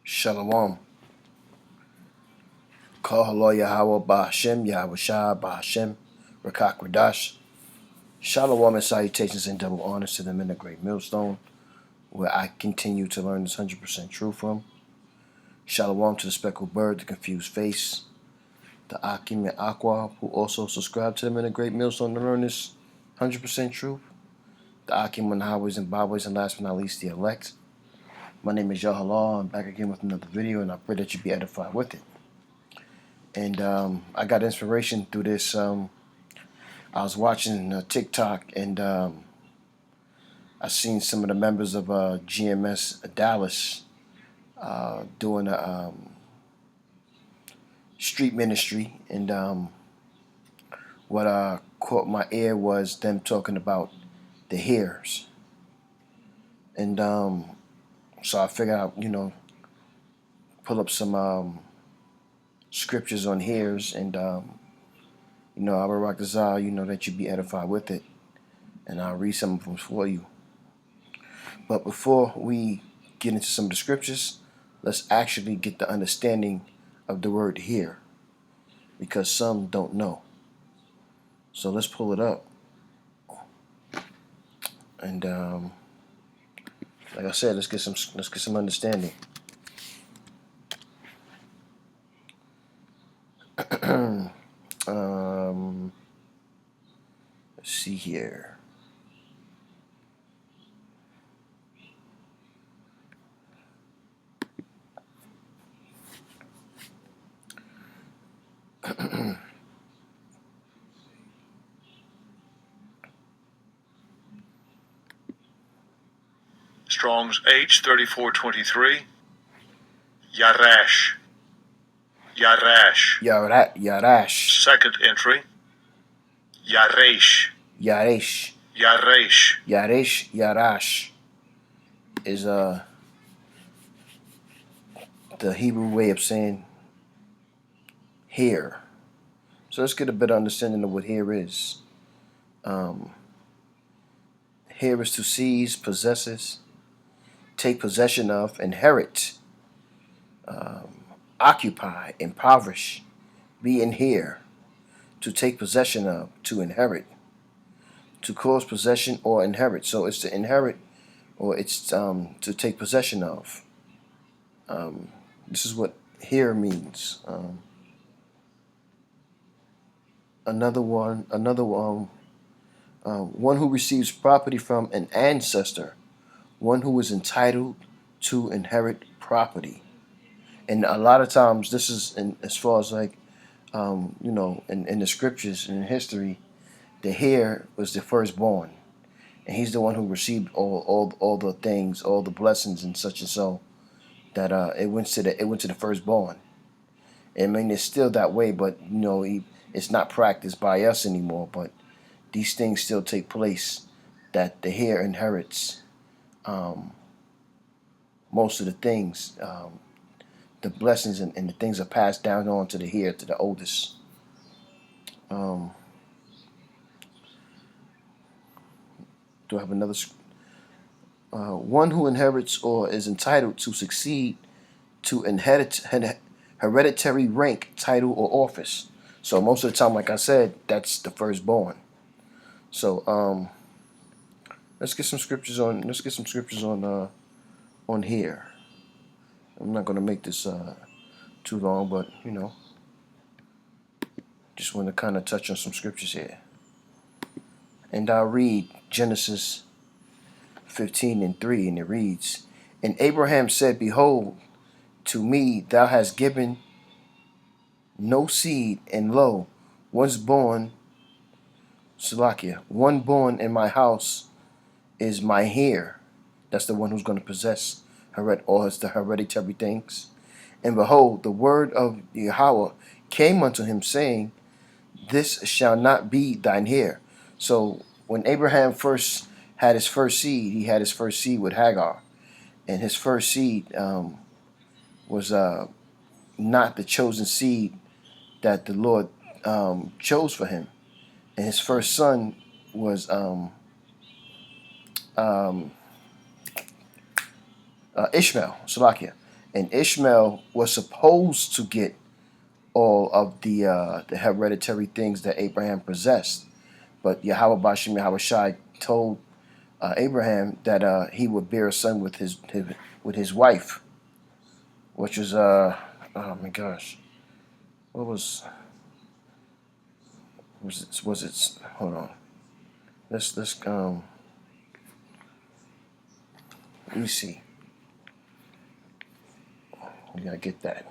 Shalom. Call Halo Yahweh Bahashem, Yahweh Shah Bahashem, Rakak Radash. Shalom and salutations and double honors to them in the great millstone, where I continue to learn this 100% truth from. Shalom to the speckled bird, the confused face, the Akim and Aqua, who also subscribe to them in the great millstone to learn this 100% truth. The Akim and highways and byways, and last but not least, the elect. My name is Yahalal. I'm back again with another video, and I pray that you be edified with it. And I got inspiration through this. I was watching TikTok, and I seen some of the members of GMS Dallas doing a street ministry, and what caught my ear was them talking about the heirs. And so I figured out, pull up some scriptures on heirs, and I will rock the Zah, that you be edified with it, and I'll read some of them for you. But before we get into some of the scriptures, let's actually get the understanding of the word heir, because some don't know. So let's pull it up, and like I said, let's get some understanding. Let's see here. Strong's H3423. Yarash. Yarash. Second entry. Yaresh. Yarash is the Hebrew way of saying heir. So let's get a better understanding of what heir is. Heir is to seize, possesses, take possession of, inherit, occupy, impoverish, be in heir, to take possession of, to inherit, to cause possession or inherit. So it's to inherit, or it's to take possession of. This is what heir means. Another one who receives property from an ancestor, one who is entitled to inherit property. And a lot of times this is as far as like in the scriptures and in history, the heir was the firstborn, and he's the one who received all the things, all the blessings and such and so, that it went to the firstborn. I mean, it's still that way, but it's not practiced by us anymore. But these things still take place, that the heir inherits most of the things. The blessings and the things are passed down on to the heir, to the oldest. Do I have another? One who inherits or is entitled to succeed to hereditary rank, title, or office. So most of the time, like I said, that's the firstborn. So let's get some scriptures on. Let's get some scriptures on here. I'm not going to make this too long, but just want to kind of touch on some scriptures here. And I'll read Genesis 15:3, and it reads, "And Abraham said, Behold, to me thou hast given no seed, and lo, one born in my house is my heir." That's the one who's going to possess all the hereditary things. "And behold, the word of Yahweh came unto him, saying, This shall not be thine heir." So when Abraham first had his first seed, he had his first seed with Hagar, and his first seed was not the chosen seed that the Lord chose for him. And his first son was Ishmael, Salakia. And Ishmael was supposed to get all of the hereditary things that Abraham possessed. But Yahweh Bashem Yahweh Shai told Abraham that he would bear a son with his wife, which was oh my gosh, what was it? Hold on, let's let me see. We gotta get that.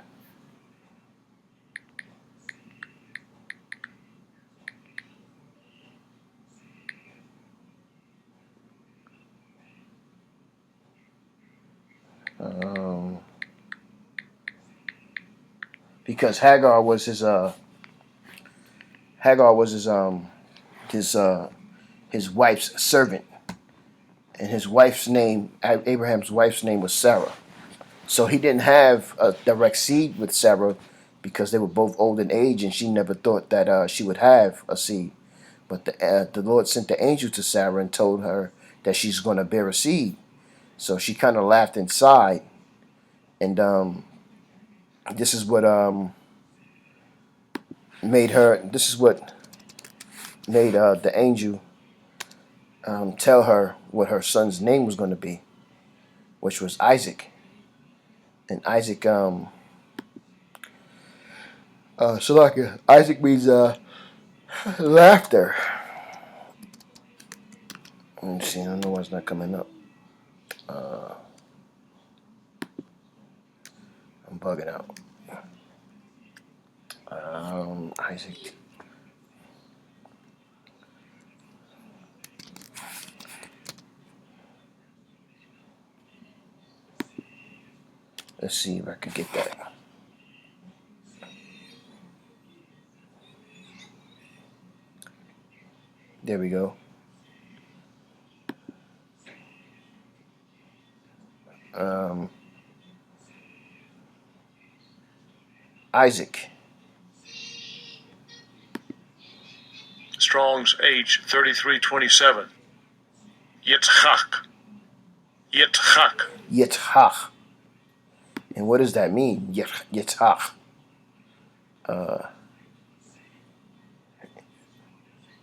Because Hagar was his his wife's servant, and his wife's name, Abraham's wife's name, was Sarah. So he didn't have a direct seed with Sarah because they were both old in age, and she never thought that she would have a seed. But the Lord sent the angel to Sarah and told her that she's going to bear a seed. So she kind of laughed inside, and this is what made her. This is what made the angel tell her what her son's name was going to be, which was Isaac. And Isaac, Shalakia, Isaac means laughter. Let me see. I don't know why it's not coming up. I'm bugging out. Isaac. Let's see if I can get that. There we go. Isaac. Strong's H 3327. Yitzchak. Yitzchak. Yitzhak. And what does that mean? Yitzhak.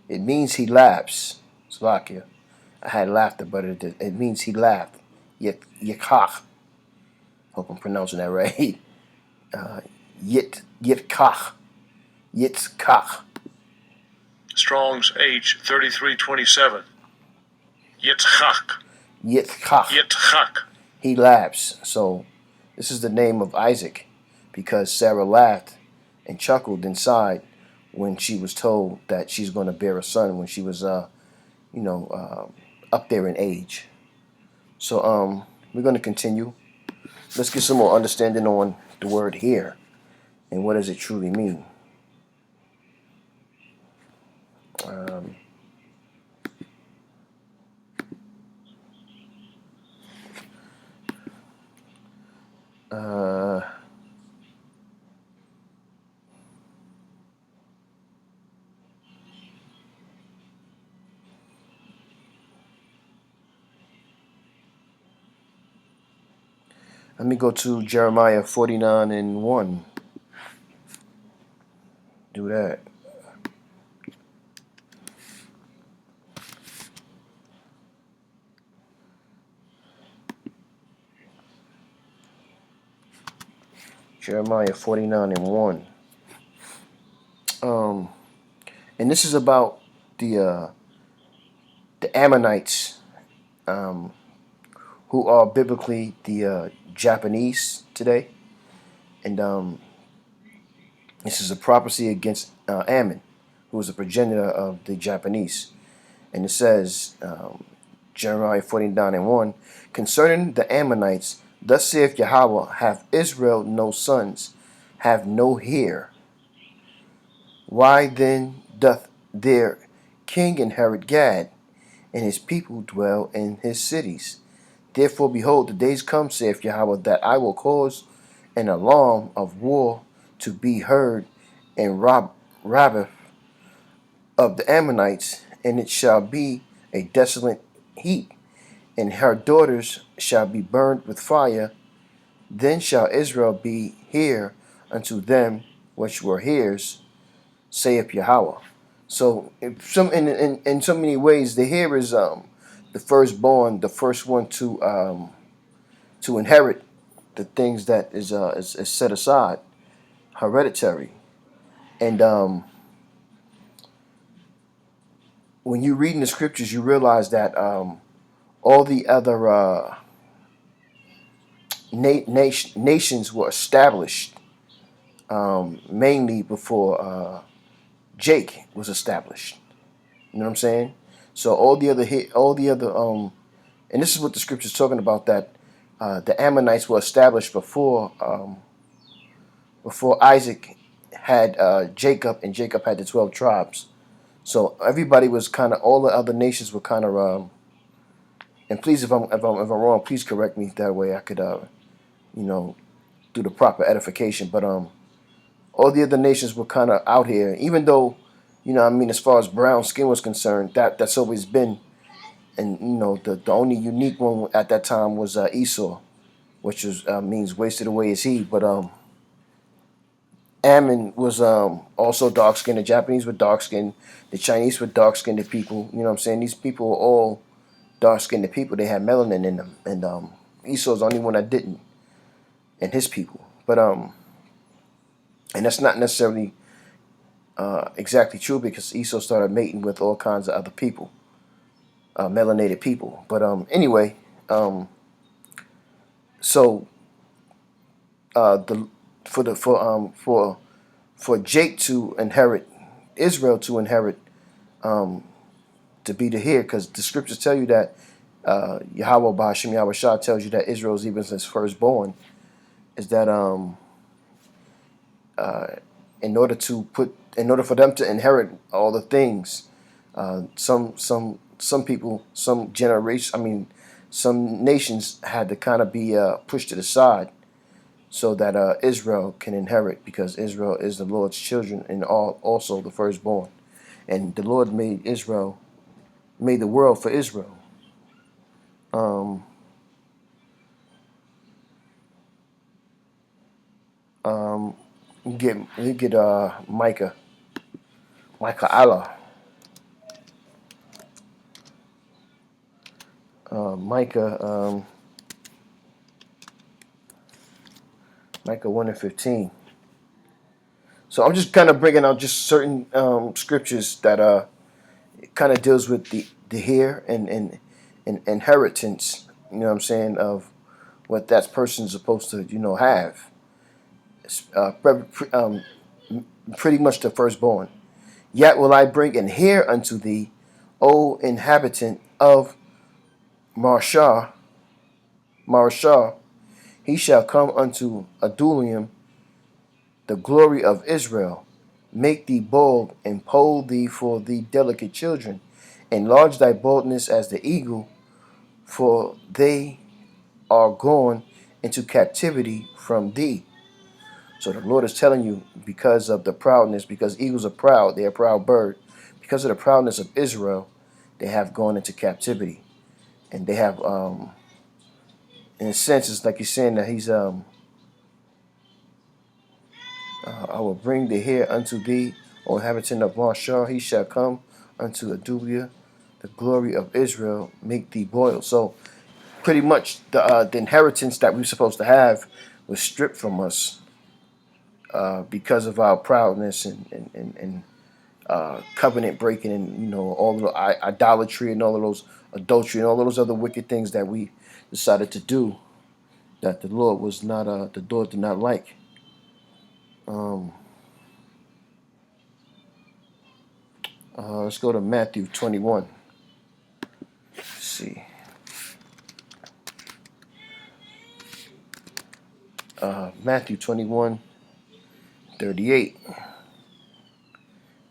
It means he laughs. Slovakia. I had laughter, but it means he laughed. Yitzhak. Hope I'm pronouncing that right. Yitzhak. Yitzhak. Strong's H 3327. Yitzchak. Yitzhak. Yitzchak. He laughs. So this is the name of Isaac because Sarah laughed and chuckled inside when she was told that she's going to bear a son when she was up there in age. So we're going to continue. Let's get some more understanding on the word here and what does it truly mean. Let me go to Jeremiah 49:1. Do that. Jeremiah 49:1. And this is about the Ammonites, who are biblically the Japanese today, and this is a prophecy against Ammon, who was a progenitor of the Japanese. And it says, Jeremiah 49:1, concerning the Ammonites, thus saith Yahweh, have Israel no sons, have no heir. Why then doth their king inherit Gad, and his people dwell in his cities? Therefore, behold, the days come, saith Yahweh, that I will cause an alarm of war to be heard in Rabbah of the Ammonites, and it shall be a desolate heap, and her daughters shall be burned with fire, Then shall Israel be heir unto them which were heirs, saith Yahweh. So in so many ways, the heir is the firstborn, the first one to inherit the things that is set aside, hereditary. And when you read in the scriptures, you realize that all the other nations were established mainly before Jake was established. You know what I'm saying? So all the other and this is what the scripture's talking about, that the Ammonites were established before Isaac had Jacob, and Jacob had the 12 tribes. So everybody was kind of, all the other nations were kind of and please, if I'm wrong, please correct me. That way I could you know, do the proper edification. But all the other nations were kind of out here, even though, I mean, as far as brown skin was concerned, that's always been. And the only unique one at that time was Esau, which is means wasted away is he. But Ammon was also dark skinned. The Japanese were dark skinned. The Chinese were dark skinned people. You know what I'm saying? These people were all dark skinned people. They had melanin in them, and Esau's the only one that didn't, and his people. But and that's not necessarily exactly true, because Esau started mating with all kinds of other people, melanated people. But anyway, so the for Jake to inherit, Israel to inherit, to be the heir, because the scriptures tell you that Yahweh Ba'ashem Yahweh Shah tells you that Israel is even his firstborn, is that in order for them to inherit all the things, some people, some generations, I mean, some nations had to kind of be pushed to the side so that Israel can inherit, because Israel is the Lord's children and also the firstborn. And the Lord made the world for Israel. Um, um, you get Micah Allah, Micah 1:15. So I'm just kind of bringing out just certain scriptures that kind of deals with the heir and inheritance. You know what I'm saying, of what that person's supposed to have. Uh, Pretty much the firstborn. Yet will I bring an heir unto thee, O inhabitant of Marshah. Marshah, he shall come unto Adullam, the glory of Israel. Make thee bold, and poll thee for thee delicate children. Enlarge thy boldness as the eagle, for they are gone into captivity from thee. So the Lord is telling you, because of the proudness, because eagles are proud, they're a proud bird. Because of the proudness of Israel, they have gone into captivity. And they have, in a sense, it's like he's saying that he's, I will bring the hair unto thee, O inhabitant of Marshall, he shall come unto Adulia, the glory of Israel, make thee boil. So pretty much the inheritance that we're supposed to have was stripped from us because of our proudness and covenant breaking, and all of the idolatry and all of those adultery and all of those other wicked things that we decided to do, that the Lord was not the Lord did not like. Let's go to Matthew 21. Let's see. Matthew 21:38.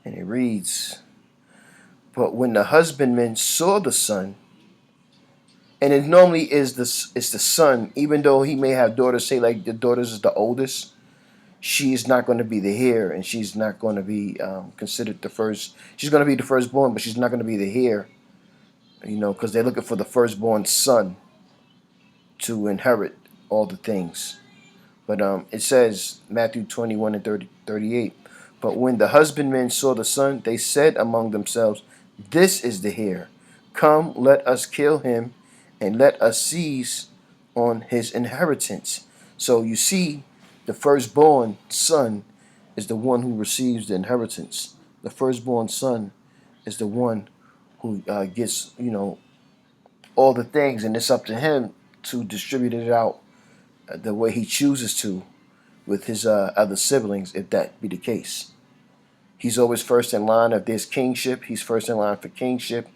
And it reads, but when the husbandman saw the son, and it normally is it's the son, even though he may have daughters, say like the daughters is the oldest, she's not going to be the heir, and she's not going to be considered the first. She's going to be the firstborn, but she's not going to be the heir, because they're looking for the firstborn son to inherit all the things. But it says, Matthew 21 and 38. But when the husbandmen saw the son, they said among themselves, "This is the heir. Come, let us kill him, and let us seize on his inheritance." So you see, the firstborn son is the one who receives the inheritance. The firstborn son is the one who gets, all the things, and it's up to him to distribute it out the way he chooses to with his other siblings, if that be the case. He's always first in line. If there's kingship, he's first in line for kingship.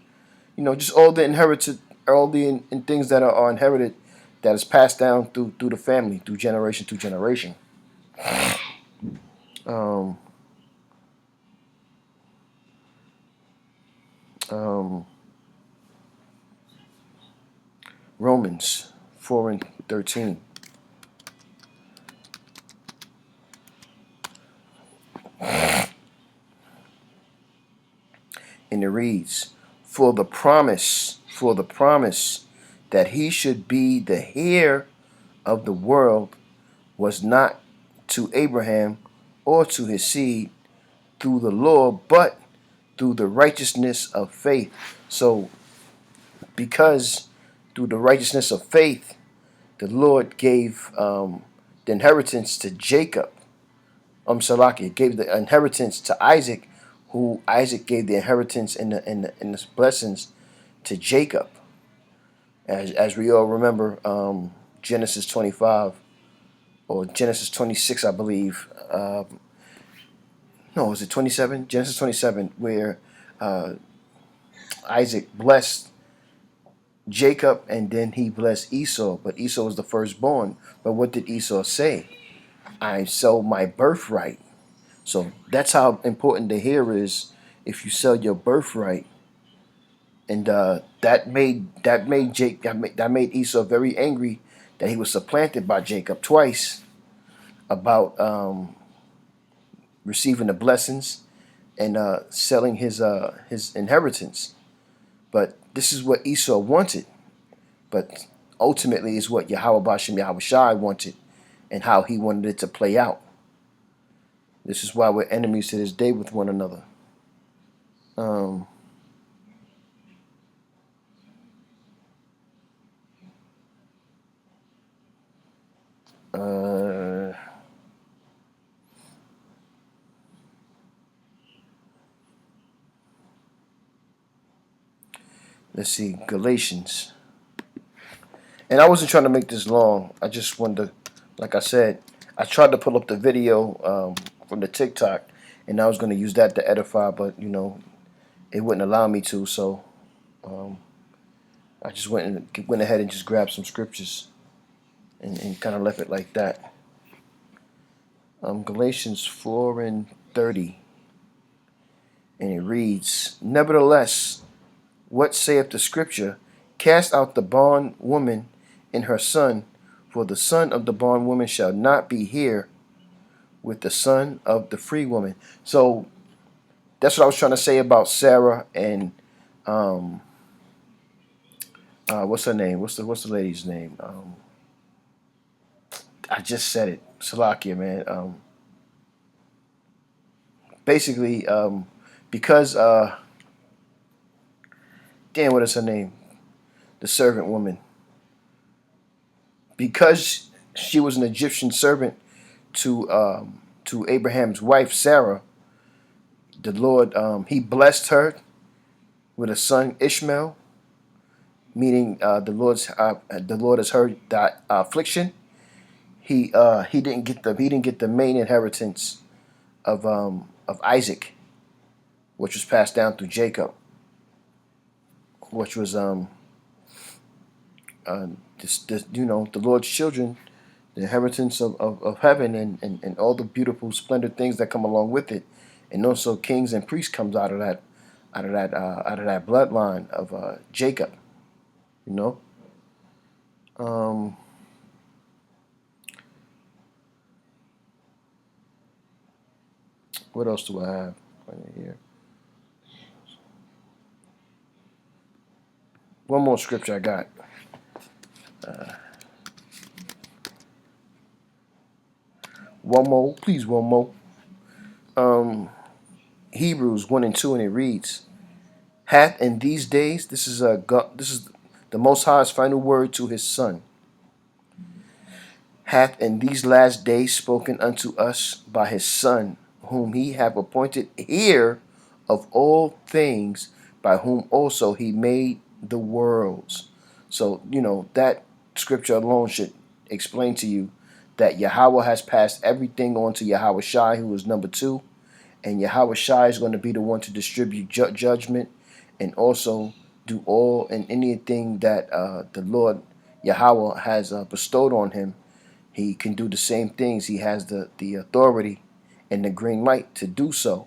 Just all the inherited, all the things that are inherited, that is passed down through the family, through generation to generation. Um, um, Romans 4 and 13. And it reads, for the promise that he should be the heir of the world was not to Abraham or to his seed through the law, but through the righteousness of faith. So, because through the righteousness of faith, the Lord gave the inheritance to Jacob. Salaki gave the inheritance to Isaac, who Isaac gave the inheritance and the blessings to Jacob. As we all remember, Genesis 25 or Genesis 26, I believe. No, was it 27? Genesis 27, where uh, Isaac blessed Jacob and then he blessed Esau, but Esau was the firstborn. But what did Esau say? I sold my birthright. So that's how important the heir is. If you sell your birthright, and that made Esau very angry that he was supplanted by Jacob twice about receiving the blessings and selling his inheritance. But this is what Esau wanted. But ultimately, is what Yahweh Bashem Yahweh Shai wanted, and how he wanted it to play out. This is why we're enemies to this day with one another. Um, uh, let's see, Galatians. And I wasn't trying to make this long. I just wanted to, like I said, I tried to pull up the video from the TikTok, and I was going to use that to edify, but it wouldn't allow me to. So um, I just went ahead and just grabbed some scriptures and kind of left it like that. Galatians 4 and 30, and it reads, "Nevertheless, what saith the Scripture? Cast out the bondwoman and her son, for the son of the bondwoman shall not be here with the son of the free woman." So that's what I was trying to say about Sarah and what's her name? What's the lady's name? I just said it. Salakia, man. Basically, because damn, what is her name? The servant woman. Because she was an Egyptian servant to Abraham's wife Sarah, the Lord he blessed her with a son Ishmael, meaning the Lord has heard that affliction. He didn't get the main inheritance of Isaac, which was passed down through Jacob, which was the Lord's children, the inheritance of heaven, and all the beautiful splendid things that come along with it, and also kings and priests comes out of that bloodline of Jacob. You know. Um, what else do I have right here? One more scripture I got. One more, please, one more. Hebrews 1 and 2, and it reads, "Hath in these days," this is the Most High's final word to His Son, "hath in these last days spoken unto us by His Son, whom He hath appointed heir of all things, by whom also He made the worlds." So, that scripture alone should explain to you that Yahweh has passed everything on to Yahweh Shai, who is number two, and Yahweh Shai is going to be the one to distribute judgment and also do all and anything that the Lord Yahweh has bestowed on him. He can do the same things. He has the authority and the green light to do so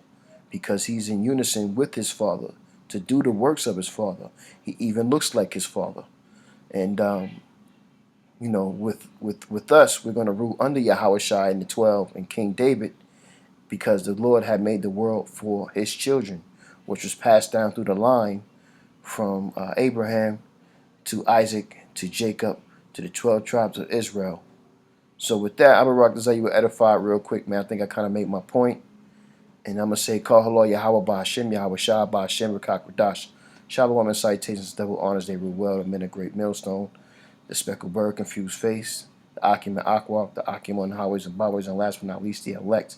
because he's in unison with his Father to do the works of his Father. He even looks like his Father. And, with us, we're going to rule under Yahweh Shai and the 12 and King David, because the Lord had made the world for his children, which was passed down through the line from Abraham to Isaac to Jacob to the 12 tribes of Israel. So with that, I'm going to rock this out. You were edified real quick, man. I think I kind of made my point. And I'm going to say, Call Hello, Yahweh Ba'Hashem, Yahweh Shah Ba'Hashem, Rakak Radash. Shalom and salutations, double honors, they rule well, the men of great millstone, the speckled bird, confused face, the Akim and Akwak, the Akim on the highways and byways, and last but not least, the elect.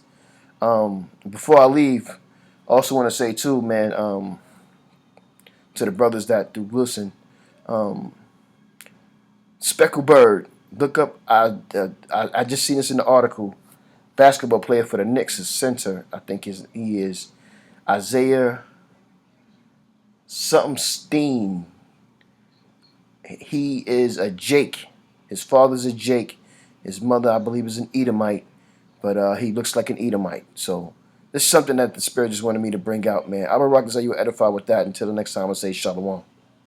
Before I leave, I also want to say too, man, to the brothers that do listen, Speckled Bird, look up. I just seen this in the article. Basketball player for the Knicks is center. I think he is Isaiah something Steen. He is a Jake. His father's a Jake. His mother, I believe, is an Edomite, but he looks like an Edomite. So this is something that the Spirit just wanted me to bring out, man. I'm gonna rock this. Are you edified with that? Until the next time, I say shalom.